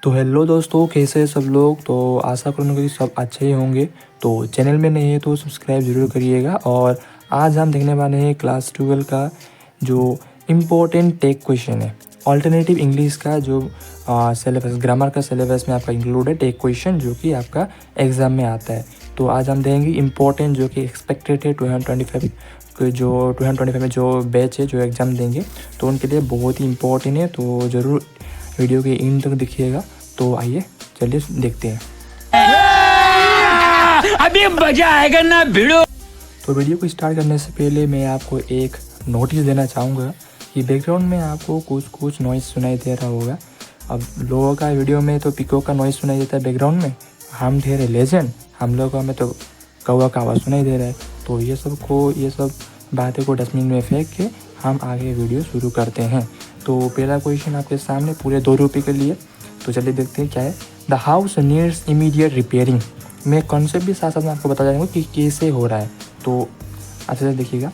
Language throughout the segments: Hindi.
तो हेलो दोस्तों, कैसे हैं सब लोग। तो आशा करूँगा कि सब अच्छे ही होंगे। तो चैनल में नहीं है तो सब्सक्राइब ज़रूर करिएगा। और आज हम देखने वाले हैं क्लास 12 का जो इम्पोर्टेंट टेक क्वेश्चन है, ऑल्टरनेटिव इंग्लिश का जो सिलेबस, ग्रामर का सिलेबस में आपका इंक्लूड है टेक क्वेश्चन, जो कि आपका एग्ज़ाम में आता है। तो आज हम देखेंगे इम्पोर्टेंट जो कि एक्सपेक्टेड है 2025 जो 2025 में जो बैच है जो एग्ज़ाम देंगे, तो उनके लिए बहुत ही इम्पोर्टेंट है। तो ज़रूर वीडियो के एंड तक देखिएगा। तो आइए चलिए देखते हैं। अभी मजा आएगा ना भिड़ो। तो वीडियो को स्टार्ट करने से पहले मैं आपको एक नोटिस देना चाहूँगा कि बैकग्राउंड में आपको कुछ नॉइज़ सुनाई दे रहा होगा। अब लोगों का वीडियो में तो पिको का नॉइज़ सुनाई देता है बैकग्राउंड में, हम ठहरे लेजेंड, हम लोगों में तो कौवा का आवाज़ सुनाई दे रहा है। तो ये सब बातें को डस्टबिन में फेंक के हम आगे वीडियो शुरू करते हैं। तो पहला क्वेश्चन आपके सामने पूरे 2 रुपये के लिए। तो चलिए देखते हैं क्या है। The house needs immediate repairing. मैं कॉन्सेप्ट भी साथ साथ में आपको बता जाऊँगा कि कैसे हो रहा है, तो अच्छे से देखिएगा।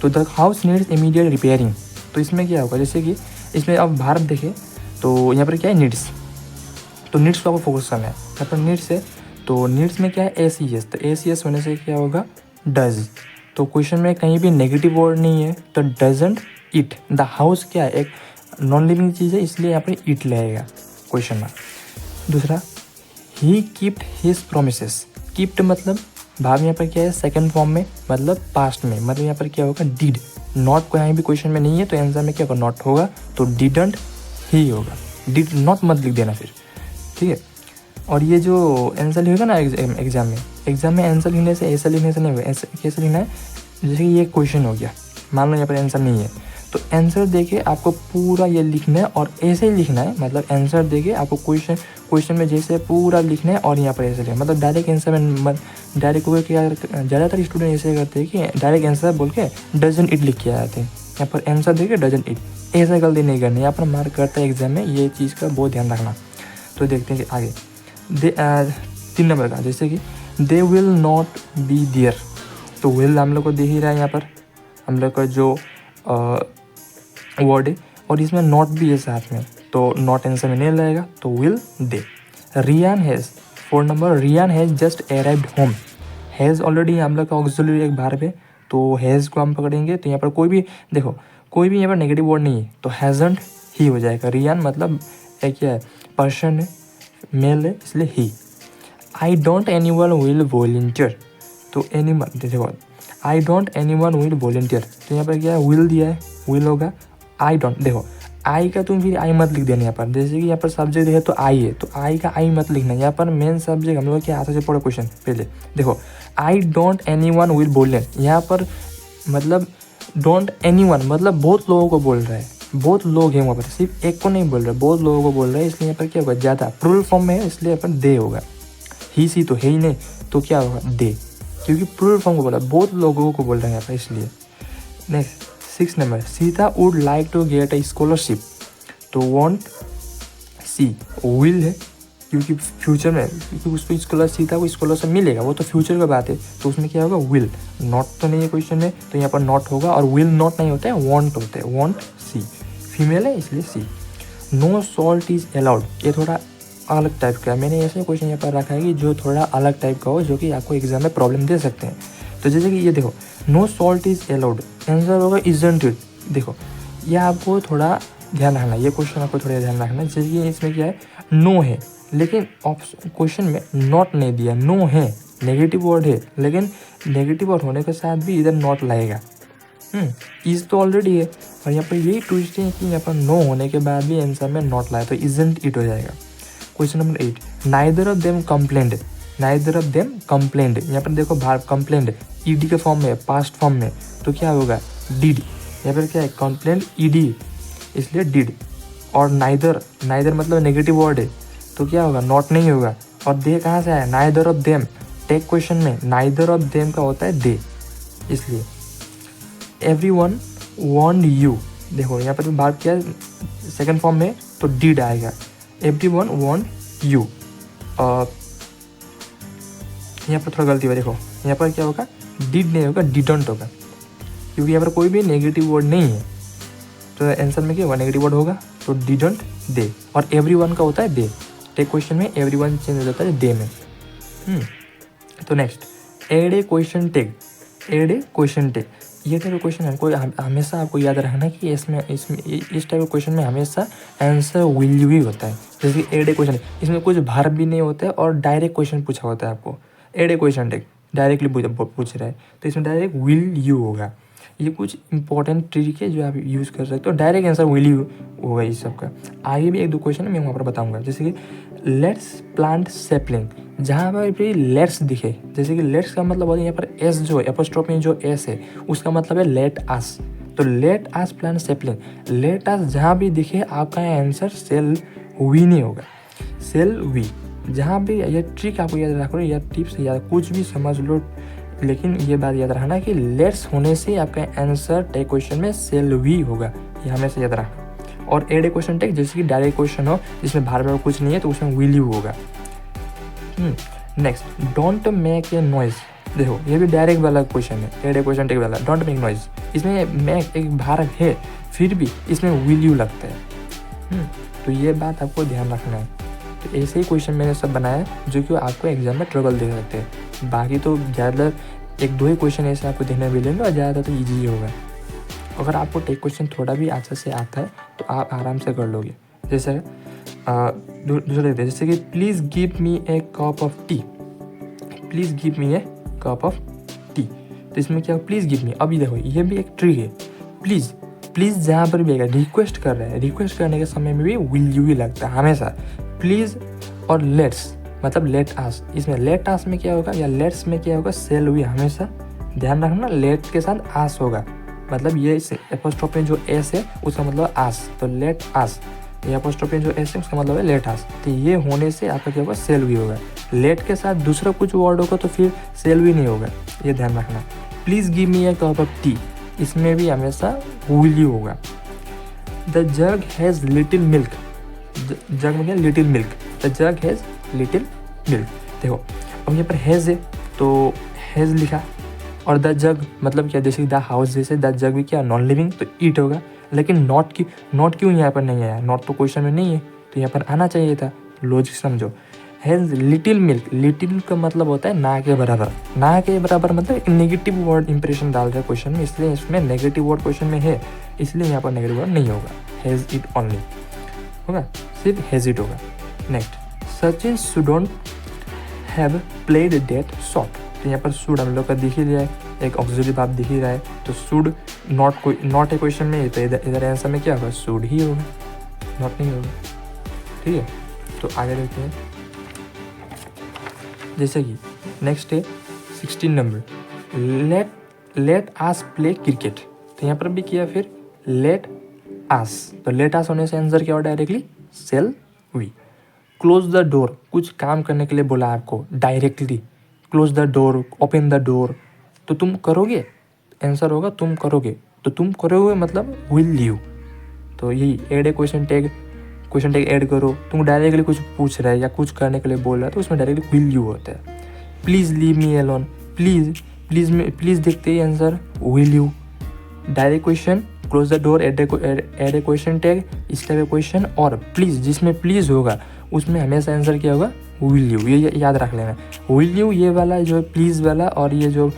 तो the house needs immediate repairing, तो इसमें क्या होगा, जैसे कि इसमें अब भारत देखें तो यहाँ पर क्या है, नीड्स। तो नीड्स को आपको फोकस करना है। यहाँ पर नीड्स है, तो नीड्स में क्या है, ACS। तो ACS होने से क्या होगा, डज। तो क्वेश्चन में कहीं भी नेगेटिव वर्ड नहीं है, तो डजंट इट। द हाउस क्या है, एक नॉन लिविंग चीज़ है, इसलिए यहाँ पर इट लगेगा क्वेश्चन में। दूसरा, ही कीप्ड हिज प्रोमिसेस। कीप्ड मतलब भाव यहाँ पर क्या है, सेकंड फॉर्म में, मतलब पास्ट में, मतलब यहाँ पर क्या होगा, डिड। नॉट कहीं भी क्वेश्चन में नहीं है, तो आंसर में क्या होगा, नॉट होगा। तो डिडंट ही होगा, डिड नॉट मत लिख देना फिर, ठीक है। और ये जो आंसर लिखेगा ना एग्जाम में आंसर लिखने से, ऐसा लिखने से नहीं होगा। ऐसे कैसे लिखना है, जैसे कि ये क्वेश्चन हो गया, मान लो यहाँ पर आंसर नहीं है, तो आंसर देके आपको पूरा ये लिखना है और ऐसे ही लिखना है। मतलब आंसर देके आपको क्वेश्चन में जैसे पूरा लिखना है और यहाँ पर ऐसे लिखना है। मतलब डायरेक्ट आंसर में डायरेक्ट को क्या, ज़्यादातर स्टूडेंट ऐसे करते हैं कि डायरेक्ट आंसर बोल के डजन इट लिख के आते हैं। यहाँ पर आंसर देके डजन इट, ऐसा गलती नहीं करनी, यहाँ पर मार्क करता है एग्जाम में, ये चीज़ का बहुत ध्यान रखना। तो देखते हैं कि आगे 3 नंबर का, जैसे कि they will not be there. तो विल हम लोग को दिख ही रहा है यहाँ पर, हम लोग का जो वर्ड है, और इसमें नॉट भी है साथ में, तो नॉट आंसर में नहीं लगेगा, तो will they. Ryan has, 4 number, Ryan has just arrived home. Has already हम लोग का ऑक्सिलरी एक वर्ब है, तो हैज़ को हम पकड़ेंगे, तो यहाँ पर कोई भी देखो, कोई भी यहाँ पर नेगेटिव वर्ड नहीं है, तो हैज़ंट ही हो जाएगा। रियान मतलब एक क्या है, पर्सन है, मेल है, इसलिए ही। I don't anyone will volunteer. तो एनीवन देखो, I don't anyone will volunteer, तो यहाँ पर क्या है, विल दिया है, विल होगा। आई डोंट, देखो आई का तुम फिर आई मत लिख देना यहाँ पर, जैसे कि यहाँ पर सब्जेक्ट है तो आई है, तो आई का आई मत लिखना। यहाँ पर मेन सब्जेक्ट हम लोग के हाथ से पढ़ो क्वेश्चन पहले देखो, I don't anyone will volunteer, यहाँ पर मतलब डोंट एनीवन मतलब बहुत लोगों को बोल रहा है, बहुत लोग हैं वहाँ पर, सिर्फ एक को नहीं बोल रहा है, बहुत लोगों को बोल रहा है, इसलिए यहाँ पर क्या होगा, ज़्यादा प्लूरल फॉर्म में है, इसलिए यहाँ पर दे होगा। ही सी तो है ही नहीं, तो क्या होगा, दे, क्योंकि प्लूरल फॉर्म को बोला, बहुत लोगों को बोल रहे हैं यहाँ पर, इसलिए। Next 6 number, Sita would like to get a scholarship. तो वॉन्ट सी विल है, क्योंकि फ्यूचर में, क्योंकि उसको सीता को स्कॉलरशिप मिलेगा, वो तो फ्यूचर का बात है, तो उसमें क्या होगा, विल। नॉट तो नहीं है क्वेश्चन में, तो यहाँ पर नॉट होगा, और विल नॉट नहीं होता है, वॉन्ट होता है, वॉन्ट सी, फीमेल है इसलिए सी। नो सॉल्ट इज़ अलाउड, ये थोड़ा अलग टाइप का है, मैंने ऐसे क्वेश्चन यहाँ पर रखा है कि जो थोड़ा अलग टाइप का हो, जो कि आपको एग्जाम में प्रॉब्लम दे सकते हैं। तो जैसे कि ये देखो, no salt is allowed, answer होगा इजंट इट। देखो यह आपको थोड़ा ध्यान रखना, ये क्वेश्चन आपको थोड़ा ध्यान रखना। जैसे कि इसमें क्या है, नो है, लेकिन ऑप्शन क्वेश्चन में नॉट नहीं दिया, नो है, नेगेटिव वर्ड है, लेकिन नेगेटिव वर्ड होने के साथ भी इधर नॉट लगेगा। इज तो ऑलरेडी है, और यहाँ पर यही ट्विस्ट है कि यहाँ पर नो होने के बाद भी आंसर में नॉट लाए, तो इजंट इट हो जाएगा। Question number 8, neither of them complained. Neither of them complained, यहाँ पर देखो भार कंप्लेंड ईडी के फॉर्म में, पास्ट फॉर्म में, तो क्या होगा, डिड। यहाँ पर क्या है, कंप्लेंट ईडी, इसलिए डिड। और नाइदर, नाइदर मतलब नेगेटिव वर्ड है, तो क्या होगा, नॉट नहीं होगा। और दे कहाँ से आया, neither of them, tag question में नाइदर ऑफ देम का होता है दे, इसलिए। एवरीवन वांट यू, देखो यहाँ पर बात क्या है, सेकंड फॉर्म में, तो डिड आएगा। एवरीवन वांट यू, यहाँ पर थोड़ा गलती हुआ, देखो यहाँ पर क्या होगा, डिड नहीं होगा, डिडंट होगा, क्योंकि यहाँ पर कोई भी नेगेटिव वर्ड नहीं है, तो आंसर में क्या होगा, नेगेटिव वर्ड होगा, तो डिडंट दे। और एवरीवन का होता है दे, टेक क्वेश्चन में एवरीवन चेंज हो जाता है दे में। तो next add a question tag, add a question tag, ये टाइप का क्वेश्चन हमको हमेशा आपको याद रखना कि इसमें इस टाइप के क्वेश्चन में हमेशा आंसर विल यू ही होता है। जैसे कि एड ए क्वेश्चन, इसमें कुछ भार भी नहीं होता है और डायरेक्ट क्वेश्चन पूछा होता है आपको। Add a question tag directly पूछ रहा है तो इसमें डायरेक्ट विल यू होगा। ये कुछ इंपॉर्टेंट ट्रिक है जो आप यूज़ कर सकते हो। डायरेक्ट आंसर विल यू होगा इस सब का। आगे भी एक दो क्वेश्चन मैं वहाँ पर बताऊँगा। जैसे कि लेट्स प्लांट सेपलिंग, जहाँ पर भी लेट्स दिखे, जैसे कि लेट्स का मतलब होता है यहाँ पर एस जो एपोस्ट्रोफी में जो एस है उसका मतलब है लेट अस। तो let us plant sapling, let us जहाँ भी दिखे आपका आंसर सेल वी नहीं होगा, सेल वी। जहाँ भी ये ट्रिक आपको याद रखो या टिप्स या कुछ भी समझ लो, लेकिन ये बात याद रखना कि लेट्स होने से आपका आंसर टेक क्वेश्चन में सेल वी होगा, ये हमेशा याद रखना। और एड ए क्वेश्चन टेक जैसे कि डायरेक्ट क्वेश्चन हो जिसमें बार बार कुछ नहीं है तो उसमें विल यू होगा। Next don't make a noise, देखो ये भी डायरेक्ट वाला क्वेश्चन है, एड ए क्वेश्चन टेक वाला। डोंट मेक नॉइज, इसमें मेक एक भारत है फिर भी इसमें विल यू लगता है। तो ये बात आपको ध्यान रखना है। तो ऐसे ही क्वेश्चन मैंने सब बनाया जो कि आपको एग्जाम में ट्रबल दे सकते हैं। बाकी तो ज़्यादातर एक दो ही क्वेश्चन ऐसे आपको देखने मिलेंगे और ज़्यादातर तो ईजी ही होगा। अगर आपको टेक क्वेश्चन थोड़ा भी अच्छा से आता है तो आप आराम से कर लोगे। जैसे दूसरा देखते हैं, जैसे कि please give me a cup of T, please give me a cup of T. तो इसमें क्या प्लीज़ गिव मी, अभी देखो ये भी एक ट्रिक है। प्लीज़ प्लीज़ जहाँ पर भी आएगा रिक्वेस्ट कर रहा है, रिक्वेस्ट करने के समय में भी विल यू ही लगता है हमेशा। प्लीज़ और लेट्स मतलब लेट आस, इसमें लेट आस में क्या होगा या लेट्स में क्या होगा सेल वी। हमेशा ध्यान रखना लेट के साथ आस होगा, मतलब ये एपोस्ट्रोफी जो एस है उसका मतलब आस, तो लेट आस। ये एपोस्ट्रोफी जो एस है उसका मतलब है लेट आस। तो ये होने से आपका क्या होगा सेल वी होगा। लेट के साथ दूसरा कुछ वर्ड होगा तो फिर सेल वी नहीं होगा, ये ध्यान रखना। Please give me a cup of tea, इसमें भी हमेशा विल यू होगा। The jug has little milk, jug में क्या little milk, the jug has little milk. देखो अब यहाँ पर हैज़ है तो हैज़ लिखा और द जग मतलब क्या, जैसे द हाउस जैसे द जग भी क्या नॉन लिविंग तो ईट होगा। लेकिन नॉट क्यों यहाँ पर नहीं आया, नॉट तो क्वेश्चन में नहीं है तो यहाँ पर आना चाहिए था। लॉजिक समझो, हैज़ लिटिल मिल्क, लिटिल का मतलब होता है ना के बराबर, ना के बराबर मतलब एक नेगेटिव वर्ड इंप्रेशन डाल रहा है क्वेश्चन में, इसलिए इसमें नेगेटिव वर्ड क्वेश्चन में है, इसलिए यहाँ पर नेगेटिव वर्ड नहीं होगा। हैज़ इट ओनली होगा, सिर्फ हैज़ इट होगा। Next Sachin shouldn't have played that shot, तो यहाँ पर शुड हम लोग का दिख ही रहा है, एक ऑक्सिलरी वर्ब दिख ही रहा है, तो शुड नॉट ए क्वेश्चन में तो इधर आंसर में क्या होगा शुड ही होगा, नॉट नहीं होगा। ठीक है, तो आगे देखते हैं। जैसे कि नेक्स्ट है 16 नंबर, लेट आस प्ले क्रिकेट, तो यहाँ पर भी किया फिर लेट आस, तो लेट आस होने से आंसर क्या हो directly shall we. Close the door, कुछ काम करने के लिए बोला आपको directly, close the door, open the door, तो तुम करोगे, आंसर होगा तुम करोगे, तो तुम करोगे मतलब विल यू। तो यही add a question tag add करो, तुम डायरेक्टली कुछ पूछ रहा है या कुछ करने के लिए बोल रहा है तो उसमें डायरेक्टली विल यू होता है। Please leave me alone, please देखते ही answer will you. Direct question close the door, add a question tag, इस टाइप क्वेश्चन, और प्लीज़ जिसमें प्लीज़ होगा उसमें हमेशा आंसर क्या होगा विल यू, ये याद रख लेना। विल यू ये वाला जो प्लीज़ वाला और ये जो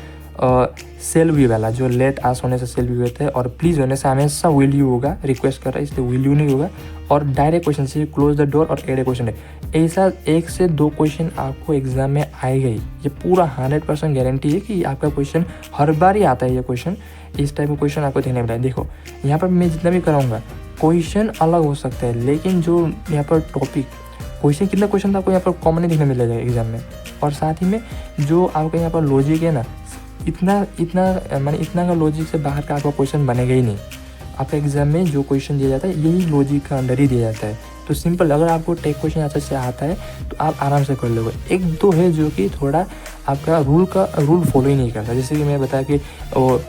सेल वी वाला, जो लेट आस होने से सेल वी होता है और प्लीज़ होने से हमेशा विल यू होगा, रिक्वेस्ट कर रहा है इसलिए विल यू नहीं होगा। और डायरेक्ट क्वेश्चन से क्लोज द डोर और एड ए क्वेश्चन है, ऐसा 1 से 2 क्वेश्चन आपको एग्जाम में आएगा ही, ये पूरा 100% गारंटी है कि आपका क्वेश्चन हर बार ही आता है। ये क्वेश्चन इस टाइप का क्वेश्चन आपको देखने मिला है। देखो यहाँ पर मैं जितना भी कराऊंगा क्वेश्चन अलग हो सकता है, लेकिन जो यहाँ पर टॉपिक क्वेश्चन कितना क्वेश्चन आपको यहाँ पर कॉमन देखने मिलेगा एग्जाम में। और साथ ही में जो आपका यहाँ पर लॉजिक है ना, इतना का लॉजिक से बाहर का आपका क्वेश्चन बनेगा ही नहीं। आपका एग्जाम में जो क्वेश्चन दिया जाता है यही लॉजिक का अंदर ही दिया जाता है। तो सिंपल, अगर आपको टेक क्वेश्चन अच्छे से आता है तो आप आराम से कर लोगे। एक दो है जो कि थोड़ा आपका रूल फॉलो ही नहीं करता, जैसे कि मैं बताया कि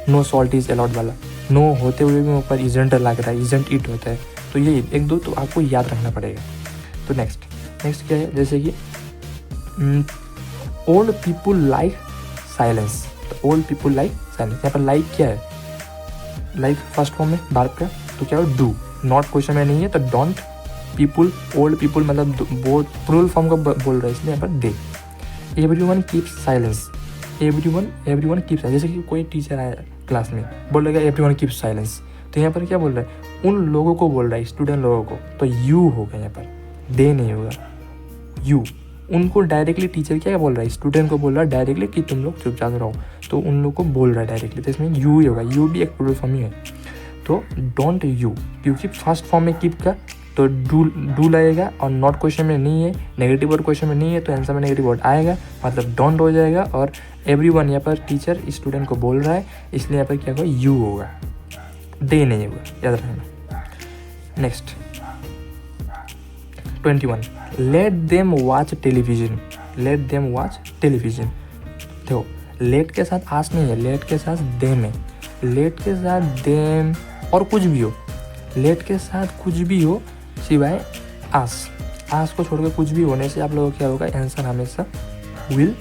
नो सॉल्ट इज अलाउड वाला, नो होते हुए भी ऊपर इजेंट लग रहा है, इजेंट इट होता है, तो ये एक दो तो आपको याद रखना पड़ेगा। तो नेक्स्ट क्या है, जैसे कि ओल्ड पीपुल लाइक साइलेंस, तो ओल्ड पीपुल लाइक साइलेंस, यहाँ पर लाइक क्या है, लाइक फर्स्ट फॉर्म में वर्ब का, तो क्या हो डू, नॉट क्वेश्चन में नहीं है तो डोंट पीपुल, ओल्ड पीपुल मतलब बहुत प्लूरल फॉर्म का बोल रहा है इसलिए यहाँ पर दे। Everyone keeps silence, everyone keeps, जैसे कि कोई टीचर आया क्लास में बोलेगा एवरीवन कीप्स साइलेंस, तो यहाँ पर क्या बोल रहा है, उन लोगों को बोल रहा है, स्टूडेंट लोगों को, तो यू होगा यहाँ पर, दे नहीं होगा, यू। उनको डायरेक्टली टीचर क्या बोल रहा है, स्टूडेंट को बोल रहा है डायरेक्टली कि तुम लोग चुपचाप रहो, तो उन लोग को बोल रहा है डायरेक्टली, तो इसमें यू ही होगा, यू भी एक प्लूरल फॉर्म ही है। तो डोंट यू, क्योंकि फर्स्ट फॉर्म में कीप का तो डू लगेगा और नॉट क्वेश्चन में नहीं है, नेगेटिव वर्ड क्वेश्चन में नहीं है, तो आंसर में नेगेटिव वर्ड आएगा, मतलब डोंट हो जाएगा। और एवरीवन यहाँ पर टीचर स्टूडेंट को बोल रहा है, इसलिए यहाँ पर क्या होगा, यू होगा, दे नहीं होगा, याद रखना। Next 21, let them watch television, let them watch television. देखो लेट के साथ आस नहीं है, लेट के साथ देम है, लेट के साथ देम और कुछ भी हो, लेट के साथ कुछ भी हो सिवाय आस, आस को छोड़कर कुछ भी होने से आप लोगों को क्या होगा, आंसर हमेशा विल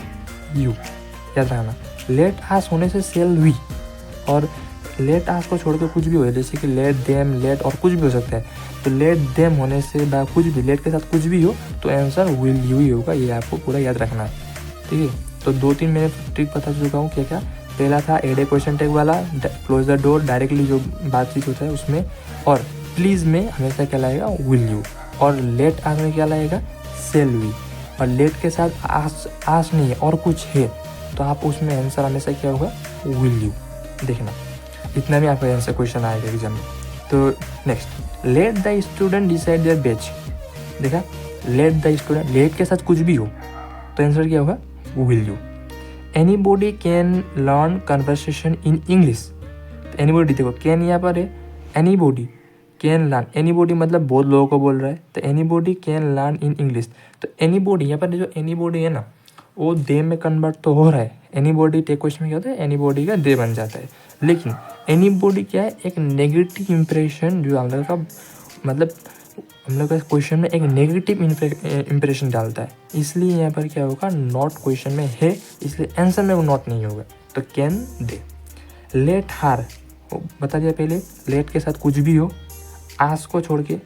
यू, याद रखना। लेट आस होने से सेल वी, और लेट आस को छोड़कर कुछ भी हो, जैसे कि लेट देम, लेट और कुछ भी हो सकता है, तो लेट देम होने से बा कुछ भी, लेट के साथ कुछ भी हो तो आंसर विल यू ही होगा, ये आपको पूरा याद रखना है, ठीक है। तो 2-3 मैंने ट्रिक बता चुका हूँ, क्या क्या। पहला था एड ए क्वेश्चन टैग वाला, क्लोज द डोर, डायरेक्टली जो बातचीत होता है उसमें, और प्लीज़ में हमेशा क्या लाएगा, विल यू, और लेट आस में क्या लाएगा, सेल वी, और लेट के साथ आस नहीं है और कुछ है तो आप उसमें आंसर हमेशा क्या होगा, विल यू। देखना इतना भी आपका आंसर क्वेश्चन आएगा एग्जाम में। तो next, let the student decide their batch. देखा, लेट द स्टूडेंट, लेट के साथ कुछ भी हो तो आंसर क्या होगा, will you. Anybody can learn conversation in English. Anybody, देखो कैन यहाँ पर है, एनीबॉडी कैन लर्न, एनीबॉडी मतलब बहुत लोगों को बोल रहा है, तो anybody can learn in English. तो एनीबॉडी यहाँ पर जो एनीबॉडी है ना, वो दे में कन्वर्ट तो हो रहा है, एनीबॉडी टेक क्वेश्चन में क्या होता है, एनीबॉडी का दे बन जाता है, लेकिन एनीबॉडी क्या है, एक नेगेटिव इंप्रेशन, जो हम लोग का मतलब हम लोग का क्वेश्चन में एक नेगेटिव इंप्रेशन डालता है, इसलिए यहाँ पर क्या होगा, नॉट क्वेश्चन में है, इसलिए आंसर में वो नॉट नहीं होगा, तो कैन दे। लेट हार, बता दिया पहले, लेट के साथ कुछ भी हो, आस को छोड़ के,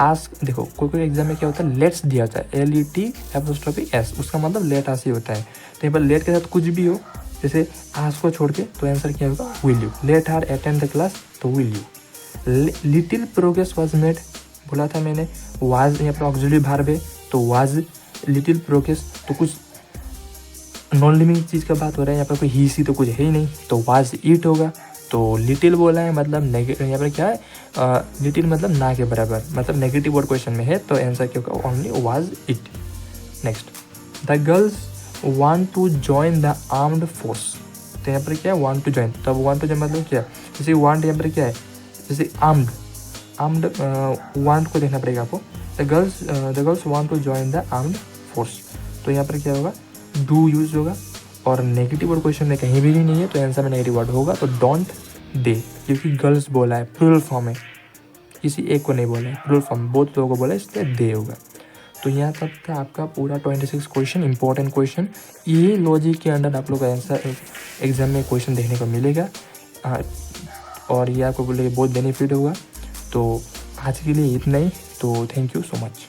आस देखो कोई एग्जाम में क्या होता है, लेट्स दिया होता है, LET उसका मतलब लेट आस ही होता है, तो यहाँ पर लेट के साथ कुछ भी हो, जैसे आस को छोड़ के, तो आंसर क्या होगा, विल यू। लेट हार अटेंड द क्लास, तो will you. Little progress was made, बोला था मैंने, वाज यहाँ पर ऑक्सिलरी वर्ब है, तो वाज लिटिल प्रोग्रेस, तो कुछ नॉन लिविंग चीज़ का बात हो रहा है, यहाँ पर कोई ही सी तो कुछ है ही नहीं, तो वाज इट होगा। तो लिटिल बोला है मतलब यहाँ पर क्या है, लिटिल मतलब ना के बराबर, मतलब नेगेटिव वर्ड क्वेश्चन में है, तो आंसर क्या होगा, only was it. Next, the girls want to join the armed force. तो यहाँ पर क्या है, वांट टू जॉइन, तो वांट टू जॉइन मतलब क्या है, जैसे वांट यहाँ पर क्या है, जैसे आर्म्ड वांट को देखना पड़ेगा आपको। The girls want to join the armed force, तो यहाँ पर क्या होगा, डू यूज होगा, और नेगेटिव वर्ड क्वेश्चन में कहीं भी नहीं है, तो आंसर में नेगेटिव वर्ड होगा, तो डोंट दे, क्योंकि गर्ल्स बोला है, प्लूरल फॉर्म है, किसी एक को नहीं बोला है, प्लूरल फॉर्म बहुत लोगों को बोला है, इसलिए दे होगा। तो यहाँ तक था आपका पूरा 26 क्वेश्चन, इंपॉर्टेंट क्वेश्चन। यही लॉजिक के अंडर आप लोग का आंसर एग्जाम में क्वेश्चन देखने को मिलेगा, और ये आपको बोले बहुत बेनिफिट होगा। तो आज के लिए इतना ही, तो थैंक यू सो मच।